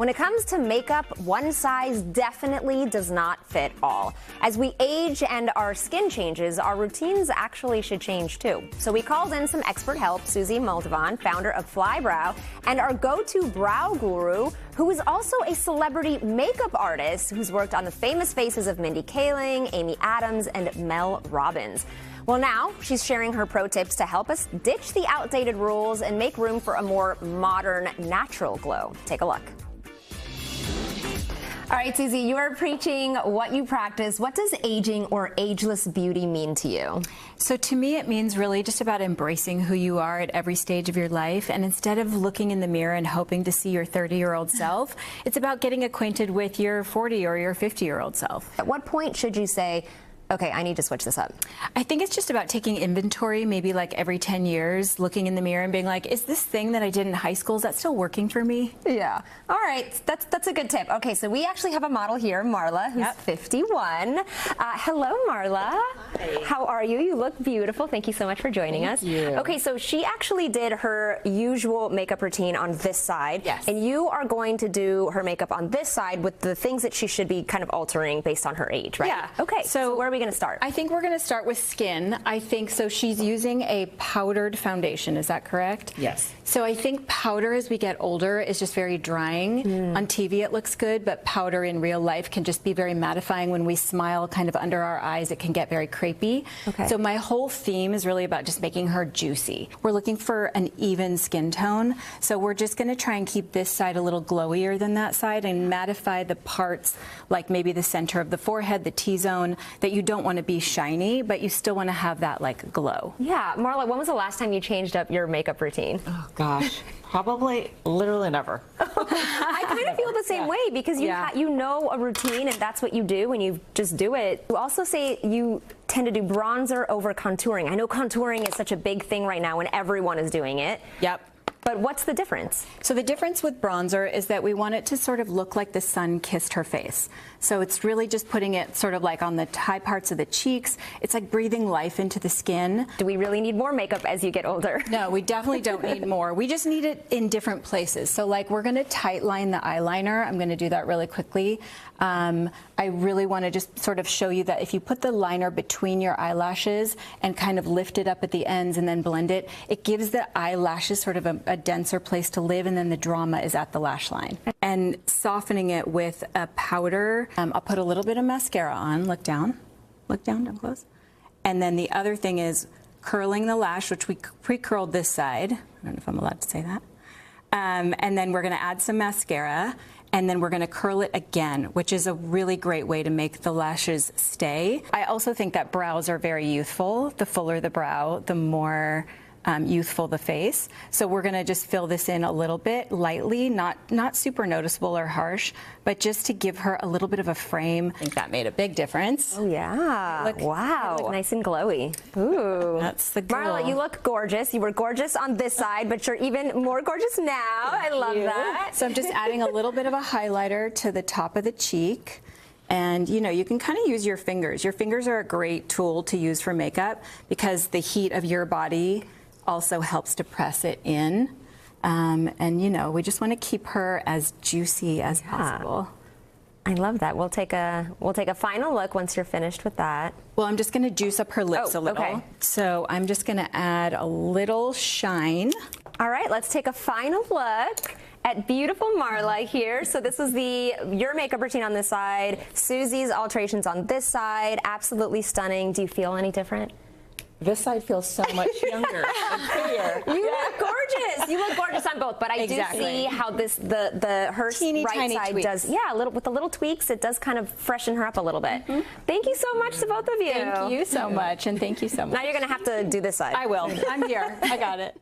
When it comes to makeup, one size definitely does not fit all. As we age and our skin changes, our routines actually should change too. So we called in some expert help, Suzie Moldavon, founder of Flybrow, and our go-to brow guru, who is also a celebrity makeup artist who's worked on the famous faces of Mindy Kaling, Amy Adams, and Mel Robbins. Well, now she's sharing her pro tips to help us ditch the outdated rules and make room for a more modern, natural glow. Take a look. All right, Suzie, you are preaching what you practice. What does aging or ageless beauty mean to you? So to me, it means really just about embracing who you are at every stage of your life. And instead of looking in the mirror and hoping to see your 30-year-old self, it's about getting acquainted with your 40 or your 50-year-old self. At what point should you say, okay, I need to switch this up? I think it's just about taking inventory, maybe like every 10 years, looking in the mirror and being like, is this thing that I did in high school, is that still working for me? Yeah. All right, that's a good tip. Okay, so we actually have a model here, Marla, who's 51. Hello, Marla. Hi. How are you? You look beautiful. Thank you so much for joining us. Thank you. Okay, so she actually did her usual makeup routine on this side. Yes. And you are going to do her makeup on this side with the things that she should be kind of altering based on her age, right? Yeah. Okay, so where are we going to start? I think we're going to start with skin. I think so. She's using a powdered foundation. Is that correct? Yes. So I think powder as we get older is just very drying. On TV it looks good, but powder in real life can just be very mattifying. When we smile kind of under our eyes, it can get very crepey. Okay. So my whole theme is really about just making her juicy. We're looking for an even skin tone. So we're just going to try and keep this side a little glowier than that side and mattify the parts like maybe the center of the forehead, the T-zone, that you don't want to be shiny, but you still want to have that like glow. Yeah, Marla, when was the last time you changed up your makeup routine? Oh gosh, probably literally never. I kind of feel the same way because you know a routine and that's what you do and you just do it. You also say you tend to do bronzer over contouring. I know contouring is such a big thing right now and everyone is doing it. Yep. But what's the difference? So the difference with bronzer is that we want it to sort of look like the sun kissed her face. So it's really just putting it sort of like on the high parts of the cheeks. It's like breathing life into the skin. Do we really need more makeup as you get older? No, we definitely don't need more. We just need it in different places. So like we're going to tight line the eyeliner. I'm going to do that really quickly. I really want to just sort of show you that if you put the liner between your eyelashes and kind of lift it up at the ends and then blend it, it gives the eyelashes sort of a denser place to live, and then the drama is at the lash line. And softening it with a powder, I'll put a little bit of mascara on. Look down, down close. And then the other thing is curling the lash, which we pre-curled this side. I don't know if I'm allowed to say that. And then we're going to add some mascara. And then we're going to curl it again, which is a really great way to make the lashes stay. I also think that brows are very youthful. The fuller the brow, the more youthful the face. So we're going to just fill this in a little bit lightly, not super noticeable or harsh, but just to give her a little bit of a frame. I think that made a big difference. Oh yeah. Wow. Look nice and glowy. Ooh. That's the goal. Marla, you look gorgeous. You were gorgeous on this side, but you're even more gorgeous now. I love that. So I'm just adding a little bit of a highlighter to the top of the cheek. And, you know, you can kind of use your fingers. Your fingers are a great tool to use for makeup because the heat of your body also helps to press it in. And, you know, we just want to keep her as juicy as possible. I love that. We'll take a final look once you're finished with that. Well, I'm just going to juice up her lips a little. Okay. So I'm just going to add a little shine. All right, let's take a final look at beautiful Marla here. So this is your makeup routine on this side, Suzie's alterations on this side. Absolutely stunning. Do you feel any different? This side feels so much younger and prettier. You look gorgeous. You look gorgeous on both, but I do see how her teeny, right tiny side tweaks. does. Yeah, with the little tweaks, it does kind of freshen her up a little bit. Thank you so much to both of you. Thank you so much, and thank you so much. Now you're going to have to do this side. I will. I'm here. I got it.